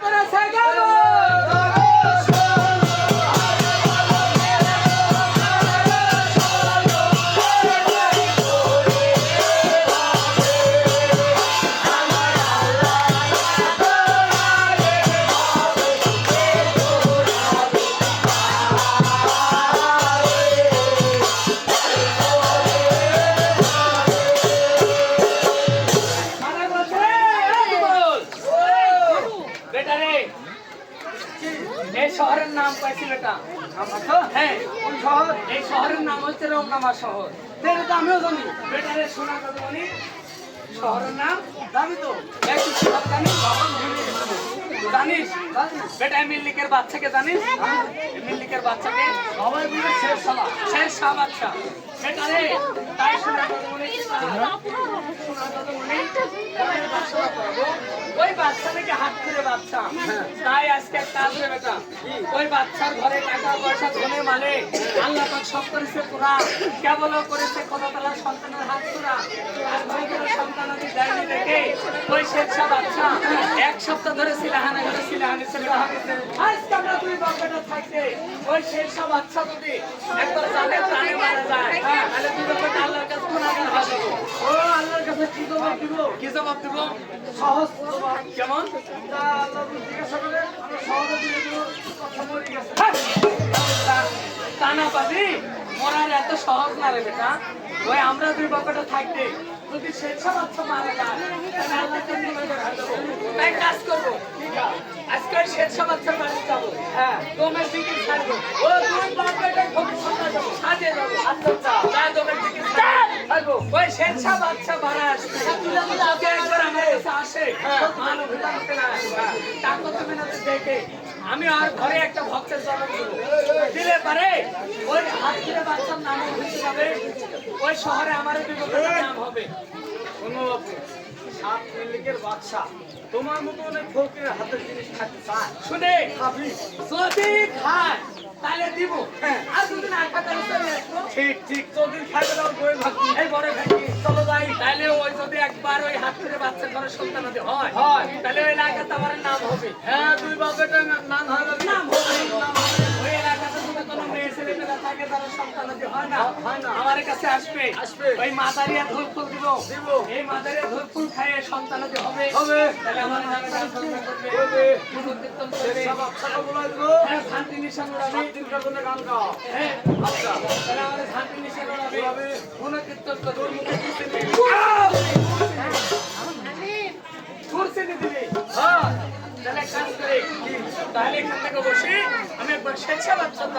করেছে গেল শহরের নাম পাইছি বেটা হ্যাঁ এই শহরের নাম হচ্ছে রমনামা শহর তো আমিও জানি বেটারে শোনা কথা বলি শহরের নাম জানি তো জানিস বেটা মিল্লিকের বাচ্চাকে জানিস মিল্লিকের বাচ্চাকে সবাই বলে শেরশাহ বাচ্চা বেটারে তাই শোনা কথা বলি ওই বাচ্চা থেকে হাত করে বাচ্চা তাই আজকে একটা আসবে বেটা ওই বাচ্চার ঘরে টাকা পয়সা ধনে মানে আল্লাহ পাক সব করেছে পুরা কেবল করেছে খোদা তাআলা সন্তানের হাত পুরা আর ভাইদের সন্তানাদি দেয়নি দেখে ওই শেরশাহ বাচ্চা এক সপ্তাহ ধরে সিলাহানা করে সিলাহানি ছিল আজকে আমরা দুই বাচ্চাটা থাকতে ওই শেরশাহ বাচ্চা যদি একবার জানে প্রাণে মারা যায় তাহলে দুই বাচ্চা আল্লাহর কাছে গুনাহগার হবে ও আল্লাহর কাছে কি জবাব দিব সহজ কেমন টানা পাবি মরার এত সহজ না রে বেটা ওই আমরা দুই বাবাটা থাকতে যদি শেরশাহ বাচ্চা মারা যায় তাহলে আল্লাহ তাই কাজ করবো আজকে শেরশাহ বাচ্চার বাড়ি যাবো হ্যাঁ তোমার দিকে ছাড়বো ও দুই বাবাটা ভবিষ্যতে যাবো সাজে যাবো আচ্ছা তাই তোমার দিকে ছাড়বো ওই শেরশাহ বাচ্চা মারা আসবে একবার আমার কাছে আসে মানব ভিতরে না টাকা তুমি না দেখে আমি আর ঘরে একটা ভক্তের জন্ম দিলে পারে ওই হাত ধরে বাচ্চার নাম হতে যাবে ওই শহরে আমার বিবেকের নাম হবে সাত মিল্লিকের বাচ্চা তোমার মতো অনেক ফকিরের হাতের জিনিস খাতে চায় শুনে খাবি যদি খায় তাহলে দিব আর যদি না খায় তাহলে চলে আসবো ঠিক যদি খাই তাহলে বই ভাবি এই বড় ভাই চলো যাই তাহলে ওই যদি একবার ওই হাত ধরে বাচ্চার ঘরে সন্তান হতে হয় তাহলে ওই এলাকাতে আমার নাম হবে হ্যাঁ দুই বাপের নাম হবে ওই এলাকাতে যদি কোনো মেয়ে ছেলে পেলা থাকে তারা সন্তান হতে হয় না আমার কাছে আসবে ওই মাদারিয়া ধূপ ফুল দিব এই মাদারিয়া ধূপ ফুল খাইয়ে সন্তান হতে হবে তাহলে আমার নামে করবে পুনর্কীর্তন করবে সব আপনাকে বলে দেব হ্যাঁ শান্তি নিশান উড়াবে শান্তি গান গাও হ্যাঁ আচ্ছা তাহলে আমাদের শান্তি নিশান উড়াবে পুনর্কীর্তন করবে তোর মুখে কুরসি দিবি কুরসি দিবি হ্যাঁ তাহলে কাজ করে তাহলে এখান থেকে বসে আমি একবার শেরশাহ বাচ্চার